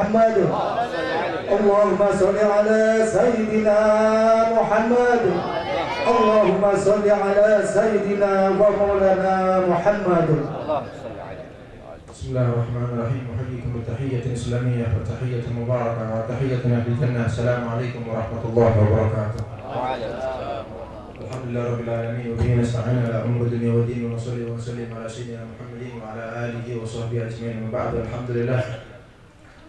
محمد اللهم صل على سيدنا محمد اللهم صل على سيدنا ومولانا محمد. Bismillahirrahmanirrahim. Muhayyikum bitahiyatin islamiyah wa tahiyatin mubarakah wa tahiyatin ahli jannah. Assalamualaikum warahmatullahi wabarakatuh. Alhamdulillah rabbil alamin wa bihi nasta'in ala umuri dunya wa din wa nusalli wa nusallim ala sayyidina Muhammadin wa ala alihi wa sahbihi ajma'in. Wa ba'du. Alhamdulillah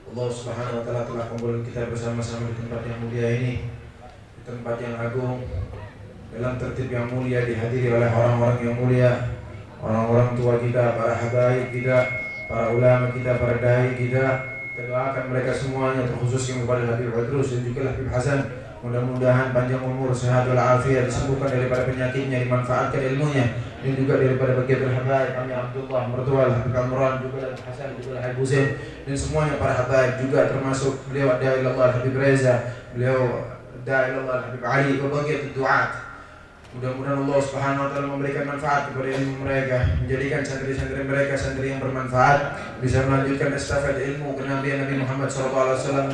Allah Subhanahu wa taala telah kumpulkan kita bersama-sama di tempat yang mulia ini, di tempat yang agung, dalam tertib yang mulia, dihadiri oleh orang-orang yang mulia, orang-orang tua kita, para habaib kita, para ulama kita, para dai kita. Kita doakan mereka semuanya, terkhusus yang kepada Habib Idrus dan juga Habib Hasan. Mudah-mudahan panjang umur, sehat walafiat, disembuhkan daripada penyakitnya, dimanfaatkan ilmunya, dan juga daripada bagian habaib kami Abdullah, mertua Habib Kamran, juga Habib Hasan, juga Habib Husain, dan semuanya para habaib juga, termasuk beliau Da'i Allah Habib Reza, beliau Da'i Allah Habib Ali, berbagai duat. Mudah-mudahan Allah Subhanahu wa taala memberikan manfaat kepada ilmu mereka, menjadikan santri-santri mereka santri yang bermanfaat, bisa melanjutkan estafet ilmu kenabian Nabi Muhammad SAW,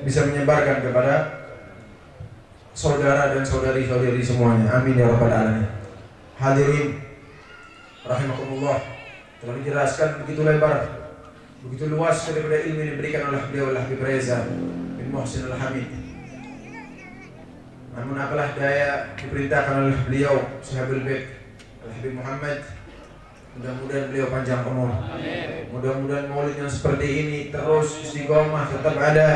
bisa menyebarkan kepada saudara dan saudari-saudari semuanya. Amin ya rabbal alamin. Hadirin rahimakumullah, telah dijelaskan begitu lebar, begitu luas daripada ilmu yang diberikan oleh beliau Habib Reza bin Muhsin Al-Hamid. Namun apalah daya diperintahkan oleh beliau Sahabul Bait Habib Muhammad. Mudah-mudahan beliau panjang umur. Mudah-mudahan maulid yang seperti ini terus istiqomah tetap ada,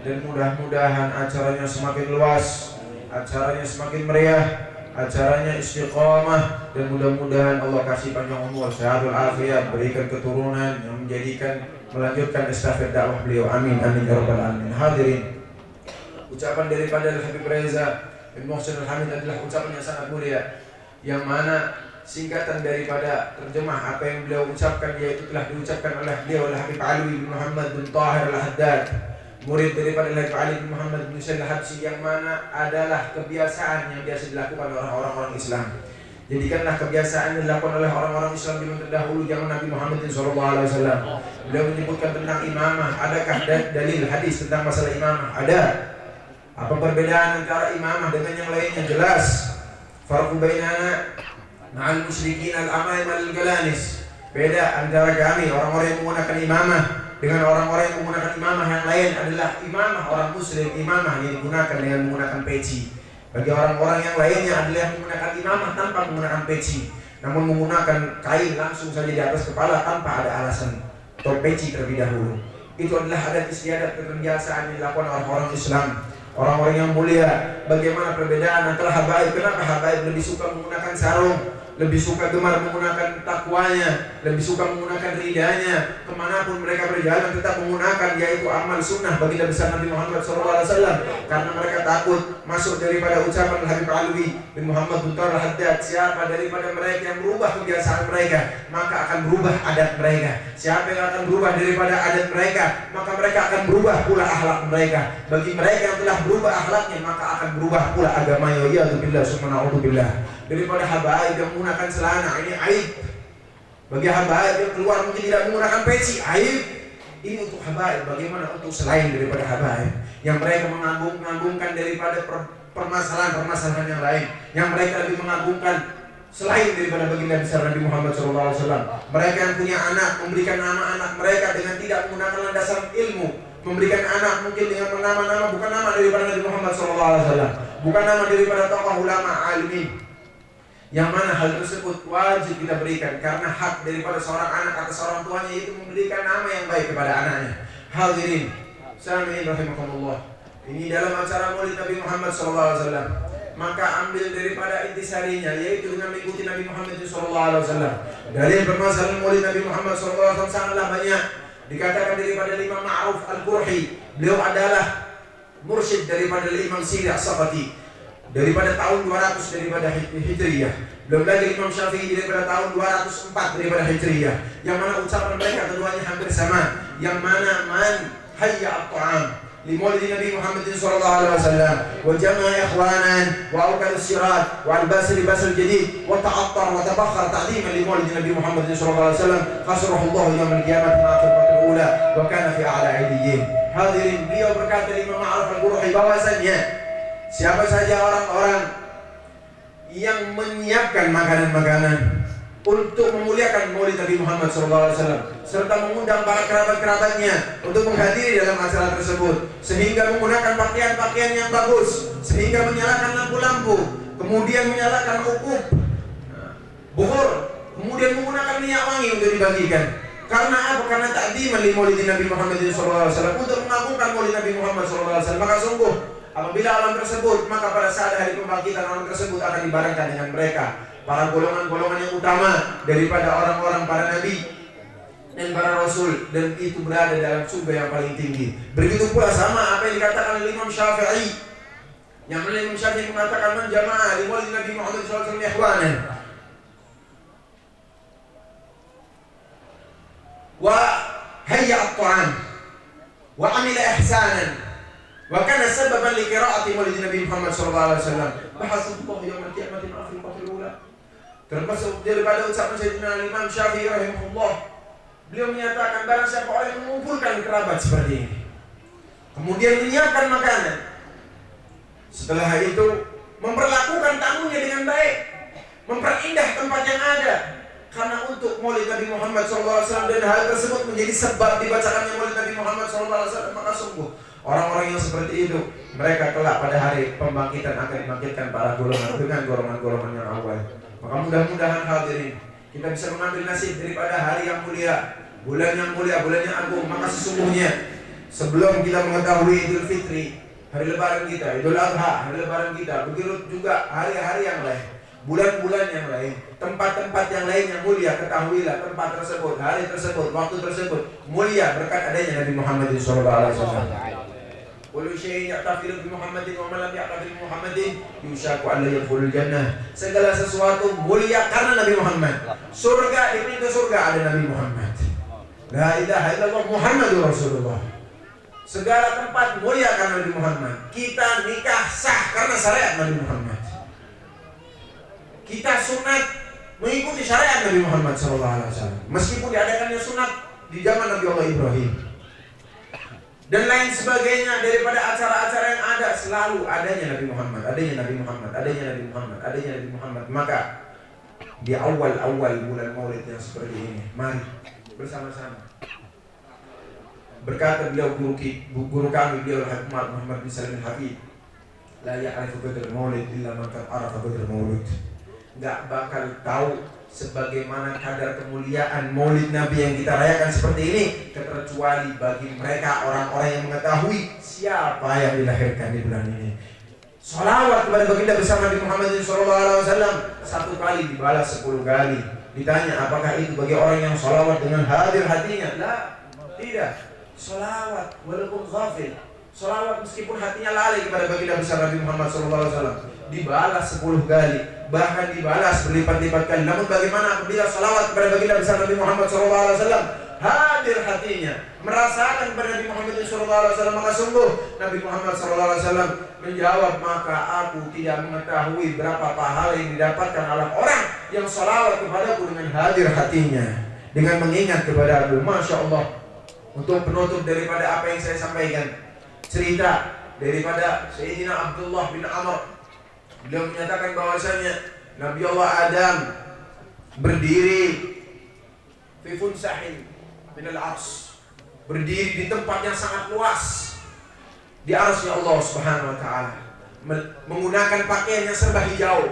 dan mudah-mudahan acaranya semakin luas, acaranya semakin meriah, acaranya istiqomah, dan mudah-mudahan Allah kasih panjang umur, sehat walafiat, berikan keturunan yang menjadikan melanjutkan estafet dakwah beliau. Amin amin ya rabbal alamin. Hadirin, ucapan daripada Habib Reza bin Muhsin Al-Hamid adalah ucapan yang sangat mulia, yang mana singkatan daripada terjemah apa yang beliau ucapkan, yaitu telah diucapkan oleh beliau Habib Ali bin Muhammad bin Tahir Al-Haddad, murid daripada Habib Ali bin Muhammad bin Husain Al-Habsyi, yang mana adalah kebiasaan yang biasa dilakukan oleh orang-orang Islam. Jadikanlah kebiasaan yang dilakukan oleh orang-orang Islam di masa terdahulu zaman Nabi Muhammad SAW. Beliau menyebutkan tentang imamah. Adakah dalil hadis tentang masalah imamah? Ada. Apa perbedaan antara imamah dengan yang lainnya? Jelas. Farqu bainana ma'al musyrikin al-amaim al-galanis. Beda antara kami orang-orang yang menggunakan imamah dengan orang-orang yang menggunakan imamah yang lain adalah imamah orang muslim, imamah yang digunakan dengan menggunakan peci. Bagi orang-orang yang lainnya adalah yang menggunakan imamah tanpa menggunakan peci, namun menggunakan kain langsung saja di atas kepala tanpa ada alasan atau peci terlebih dahulu. Itu adalah adat istiadat kebiasaan yang dilakukan orang-orang Islam, orang-orang yang mulia. Bagaimana perbedaan antara habaib? Kenapa habaib lebih suka menggunakan sarung, lebih suka gemar menggunakan takwanya, lebih suka menggunakan ridanya, kemanapun mereka berjalan tetap menggunakan, yaitu amal sunnah baginda besar Nabi Muhammad SAW. Karena mereka takut masuk daripada ucapan Habib Ali bin Muhammad bin Tahir Al-Haddad, siapa daripada mereka yang berubah kebiasaan mereka, maka akan berubah adat mereka. Siapa yang akan berubah daripada adat mereka, maka mereka akan berubah pula akhlak mereka. Bagi mereka yang telah berubah akhlaknya, maka akan berubah pula agamanya. Ya billah subhanahu wa ta'ala. Daripada habaib yang menggunakan celana, ini aib. Bagi habaib yang keluar mungkin tidak menggunakan peci, aib. Ini untuk habaib. Bagaimana untuk selain daripada habaib yang mereka mengagungkan daripada permasalahan-permasalahan yang lain, yang mereka lebih mengagungkan selain daripada baginda besar Nabi Muhammad SAW. Mereka yang punya anak memberikan nama anak mereka dengan tidak menggunakan landasan ilmu, memberikan anak mungkin dengan nama-nama bukan nama daripada Nabi Muhammad SAW, bukan nama daripada tokoh ulama alimin, yang mana hal tersebut wajib kita berikan karena hak daripada seorang anak atas orang tuanya itu memberikan nama yang baik kepada anaknya. Hadirin sami'in rahimakumullah, ini dalam acara Maulid Nabi Muhammad SAW, maka ambil daripada intisarinya, yaitu dengan mengikuti Nabi Muhammad SAW. Dalil permasalahan Maulid Nabi Muhammad SAW sangatlah banyak. Dikatakan daripada Imam Ma'ruf Al-Qurhi, beliau adalah mursyid daripada Imam Siri As-Saqati daripada tahun 200 daripada Hijriyah. Belum lagi Imam Syafi'i daripada tahun 204 daripada Hijriyah, yang mana ucapan mereka keduanya hampir sama, yang mana man hayya at-ta'am li maulid Nabi Muhammad sallallahu alaihi wasallam wa jama'a ikhwanan wa awqal as-sirat wa albas libas al-jadid wa ta'attar wa tabakhkhar ta'dhiman li maulid Nabi Muhammad sallallahu alaihi wasallam khasrahu Allah yawm al-qiyamah ma fi al-ula wa kana fi a'la 'iliyyin. Hadirin, beliau berkata Imam Ma'ruf al-Qurhi bahwasanya siapa saja orang-orang yang menyiapkan makanan-makanan untuk memuliakan Maulid Nabi Muhammad SAW serta mengundang para kerabat-kerabatnya untuk menghadiri dalam acara tersebut, sehingga menggunakan pakaian-pakaian yang bagus, sehingga menyalakan lampu-lampu, kemudian menyalakan ukub bukhur, kemudian menggunakan minyak wangi untuk dibagikan. Karena apa? Karena ta'dziman li Maulid Nabi Muhammad SAW, untuk mengagungkan Maulid Nabi Muhammad SAW. Maka sungguh apabila alam tersebut, maka pada saat hari pembangkitan alam tersebut akan dibarengkan dengan mereka, para golongan-golongan yang utama daripada orang-orang para nabi dan para rasul, dan itu berada dalam surga yang paling tinggi. Begitu pula sama apa yang dikatakan oleh Imam Syafi'i, yang mana Imam Syafi'i mengatakan man jama'a li maulid Nabi Muhammad SAW ikhwanan wa hayya at-ta'am wa amila ihsanan wa kana sababan li qira'ati maulid Nabi Muhammad SAW bahasatullah yaumil qiyamati ma fi qatil ula. Termasuk daripada ucapan Sayyidina Imam Syafi'i rahimahullah, beliau menyatakan barang siapa orang yang mengumpulkan kerabat seperti ini, kemudian menyiapkan makanan, setelah itu memperlakukan tamunya dengan baik, memperindah tempat yang ada karena untuk Maulid Nabi Muhammad SAW, dan hal tersebut menjadi sebab dibacakannya Maulid Nabi Muhammad SAW, maka sungguh orang-orang yang seperti itu, mereka kelak pada hari pembangkitan akan dibangkitkan para golongan dengan golongan-golongan yang awal. Maka mudah-mudahan hadirin, kita bisa mengambil nasib daripada hari yang mulia, bulan yang mulia, bulan yang agung. Maka sesungguhnya sebelum kita mengetahui Idul Fitri, hari lebaran kita, Idul Adha, hari lebaran kita, begitu juga hari-hari yang lain, bulan-bulan yang lain, tempat-tempat yang lain yang mulia, ketahuilah tempat tersebut, hari tersebut, waktu tersebut mulia berkat adanya Nabi Muhammad SAW. Kullu syai'in ya'tafiru bi Muhammadin wa man lam ya'tafir bi Muhammadin yushaku an la yadkhulul jannah. Segala sesuatu mulia karena Nabi Muhammad. Surga, di pintu surga ada Nabi Muhammad. La ilaha illallah Muhammadur Rasulullah. Segala tempat mulia karena Nabi Muhammad. Kita nikah sah karena syariat Nabi Muhammad. Kita sunat mengikuti syariat Nabi Muhammad SAW. Meskipun diadakannya sunat di zaman Nabi Allah Ibrahim dan lain sebagainya, daripada acara-acara yang ada selalu adanya Nabi Muhammad, adanya Nabi Muhammad, adanya Nabi Muhammad, adanya Nabi Muhammad. Maka di awal-awal bulan Maulid yang seperti ini, mari bersama-sama. Berkata beliau guru kami, beliau Muhammad bin Salim al-Habib, la ya'rifu qadr Maulid illa man qad arafa qadr Maulid. Enggak bakal tahu sebagaimana kadar kemuliaan Maulid Nabi yang kita rayakan seperti ini kecuali bagi mereka orang-orang yang mengetahui siapa yang dilahirkan di bulan ini. Salawat kepada baginda besar Nabi Muhammad SAW satu kali dibalas 10 kali. Ditanya apakah itu bagi orang yang salawat dengan hadir hatinya? Lah, tidak. Salawat walaupun ghafil, salawat meskipun hatinya lalai kepada baginda besar Nabi Muhammad SAW, dibalas 10 kali, bahkan dibalas berlipat-lipat kali. Namun bagaimana apabila salawat kepada baginda besar Nabi Muhammad SAW hadir hatinya, merasakan kepada Nabi Muhammad SAW, maka sungguh Nabi Muhammad SAW menjawab, maka aku tidak mengetahui berapa pahala yang didapatkan oleh orang yang salawat kepadaku dengan hadir hatinya, dengan mengingat kepada aku. Masya Allah. Untuk penutup daripada apa yang saya sampaikan, cerita daripada Sayyidina Abdullah bin Amr. Beliau menyatakan bahwasanya Nabi Allah Adam berdiri fi funsahin min al-ars, berdiri di tempat yang sangat luas di arsy Allah Subhanahu wa taala, menggunakan pakaian yang serba hijau.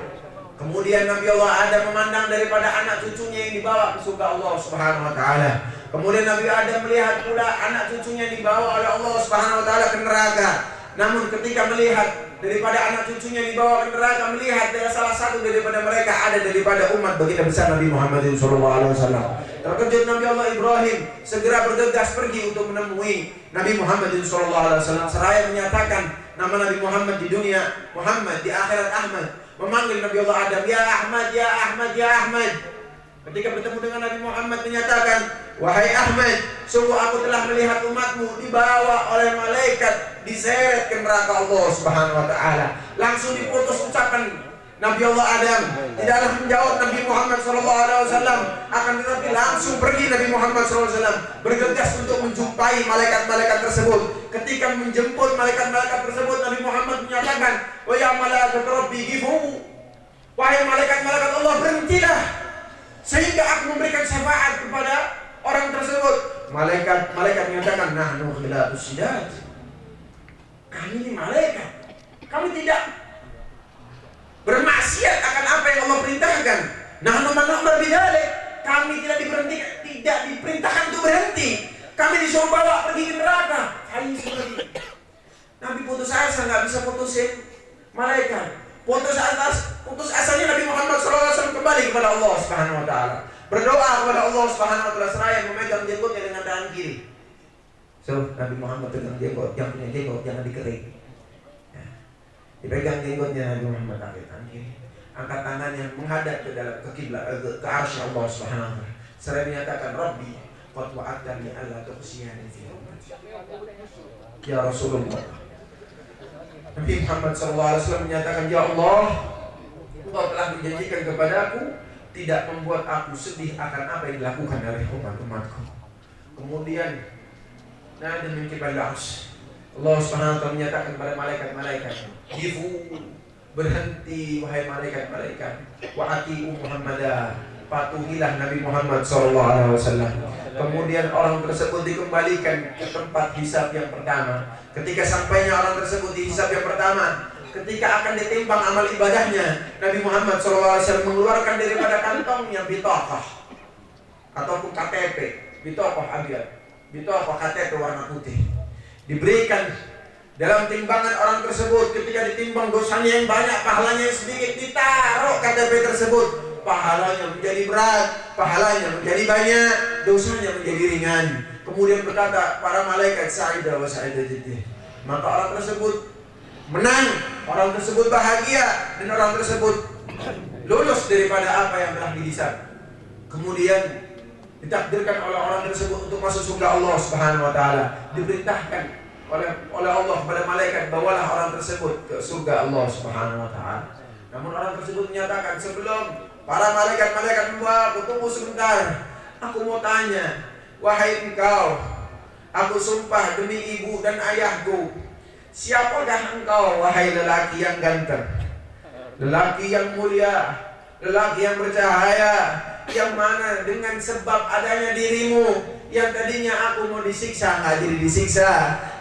Kemudian Nabi Allah Adam memandang daripada anak cucunya yang dibawa ke surga Allah Subhanahu wa taala. Kemudian Nabi Adam melihat pula anak cucunya dibawa oleh Allah Subhanahu wa taala ke neraka. Namun ketika melihat daripada anak cucunya dibawa ke neraka, melihat dari salah satu daripada mereka ada daripada umat baginda besar Nabi Muhammad SAW. Terkejut Nabi Allah Ibrahim segera bergegas pergi untuk menemui Nabi Muhammad SAW. Seraya menyatakan nama Nabi Muhammad di dunia Muhammad, di akhirat Ahmad. Memanggil Nabi Allah Adam, ya Ahmad, ya Ahmad, ya Ahmad. Ketika bertemu dengan Nabi Muhammad menyatakan, wahai Ahmad, sungguh aku telah melihat umatmu dibawa oleh malaikat, diseret ke neraka Allah Subhanahu wa taala. Langsung diputus ucapan Nabi Allah Adam, tidaklah menjawab Nabi Muhammad SAW, akan tetapi langsung pergi Nabi Muhammad SAW bergegas untuk menjumpai malaikat-malaikat tersebut. ketika menjemput malaikat-malaikat tersebut, Nabi Muhammad menyatakan, "Wa ya malaikat Rabbi gifu." Wahai malaikat-malaikat Allah, berhentilah, sehingga aku memberikan syafaat kepada orang tersebut. Malaikat menyatakan, "Nahnu khilatus sidad." Kami ini malaikat, kami tidak bermaksiat akan apa yang Allah perintahkan. Nahnu man nu'mar bidzalik. Kami tidak diperintahkan untuk berhenti. Kami disuruh bawa pergi ke neraka. Nabi putus asa, nggak bisa putusin malaikat. Putus asanya Nabi Muhammad SAW kembali kepada Allah Subhanahu Wa Taala. Berdoa kepada Allah Subhanahu Wa Taala seraya memegang jenggotnya dengan tangan kiri. So Nabi Muhammad pegang jenggot, yang punya jenggot jangan dikering. Ya. Dipegang jenggotnya Nabi Muhammad pakai tangan kiri. Angkat tangannya menghadap ke kiblat, ke arsy Allah Subhanahu Wa Taala. Seraya menyatakan, "Rabbi qad wa'adtani alla tukhziyani fi ummati." Ya Rasulullah, Nabi Muhammad SAW menyatakan, "Ya Allah, Engkau telah menjanjikan kepadaku tidak membuat aku sedih akan apa yang dilakukan oleh umat-umatku." Kemudian Nabi menciptakan arsy. Allah Subhanahu Wa Taala menyatakan kepada malaikat-malaikat, "Gifu, berhenti wahai malaikat-malaikat, wa atiu Muhammadah, patuhilah Nabi Muhammad SAW." Kemudian orang tersebut dikembalikan ke tempat hisab yang pertama. Ketika sampainya orang tersebut di hisab yang pertama, ketika akan ditimbang amal ibadahnya, Nabi Muhammad SAW mengeluarkan daripada kantongnya bitaqah ataupun KTP, bitaqah abyad, bitaqah KTP warna putih. Diberikan dalam timbangan orang tersebut. Ketika ditimbang dosanya yang banyak, pahalanya yang sedikit, ditaruh KTP tersebut. Pahalanya menjadi berat, pahalanya menjadi banyak, dosanya menjadi ringan. Kemudian berkata para malaikat, "Sa'idah wa sa'idah jidih." Maka orang tersebut menang, orang tersebut bahagia, dan orang tersebut lulus daripada apa yang telah dihisab. Kemudian ditakdirkan oleh orang tersebut untuk masuk surga Allah Subhanahu Wa Taala. Diperintahkan oleh Allah kepada malaikat, bawalah orang tersebut ke surga Allah Subhanahu Wa Taala. Namun orang tersebut menyatakan, "Sebelum para malaikat-malaikat membawa aku, tunggu sebentar. Aku mau tanya, wahai engkau, aku sumpah demi ibu dan ayahku, siapakah engkau wahai lelaki yang ganteng, lelaki yang mulia, lelaki yang bercahaya, yang mana dengan sebab adanya dirimu, yang tadinya aku mau disiksa nggak jadi disiksa,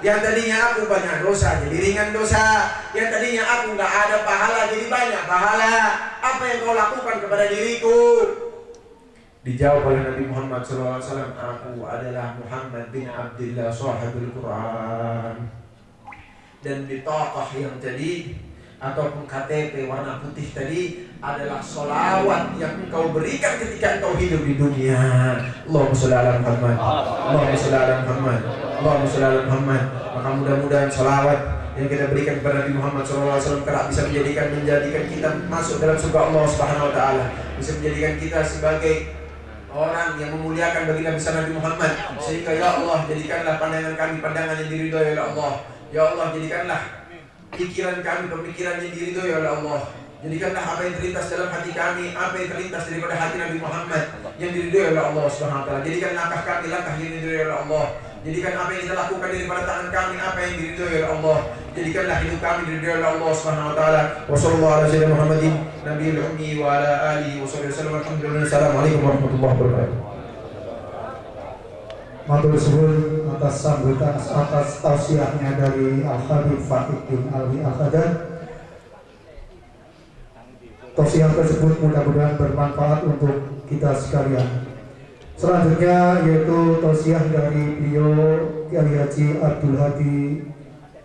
yang tadinya aku banyak dosa jadi ringan dosa, yang tadinya aku nggak ada pahala jadi banyak pahala. Apa yang kau lakukan kepada diriku?" Dijawab oleh Nabi Muhammad SAW, "Aku adalah Muhammad bin Abdullah sahibul Quran." Dan bitaqah yang tadi ataupun KTP warna putih tadi adalah sholawat yang engkau berikan ketika engkau hidup di dunia. Allahumma sholli ala Muhammad, Allahumma sholli ala Muhammad, Allahumma sholli ala Muhammad. Maka mudah-mudahan sholawat yang kita berikan kepada Nabi Muhammad SAW kelak bisa menjadikan kita masuk dalam surga Allah Subhanahu Wa Taala, bisa menjadikan kita sebagai orang yang memuliakan bagi Nabi Muhammad. Sehingga ya Allah, jadikanlah pandangan kami pandangan yang diridhoi oleh Allah. Ya Allah, jadikanlah pikiran kami pemikiran yang diridhoi oleh Allah. Jadikanlah apa yang terlintas dalam hati kami, apa yang terlintas daripada hati Nabi Muhammad yang diridhoi oleh Allah Subhanahu Wa Taala. Jadikan langkah kami langkah yang diridhoi oleh Allah. Jadikan apa yang kita lakukan daripada tangan kami apa yang diridhoi oleh Allah. Jadikanlah hidup kami diridhoi oleh Allah Subhanahu Wa Taala. Wa sallallahu ala sayyidina Muhammadin nabiyil ummi wa ala alihi wa sahbihi wasallam. Alhamdulillah. Assalamualaikum warahmatullahi wabarakatuh. Matur suwun atas sambutan atas tausiahnya dari Al-Habib Fakhiddin Alwi Al-Haddad. Tausiah tersebut mudah-mudahan bermanfaat untuk kita sekalian. Selanjutnya yaitu tausiah dari beliau Kiai Haji Abdul Hadi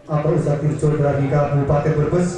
atau Ustadz Tirjo dari Kabupaten Brebes.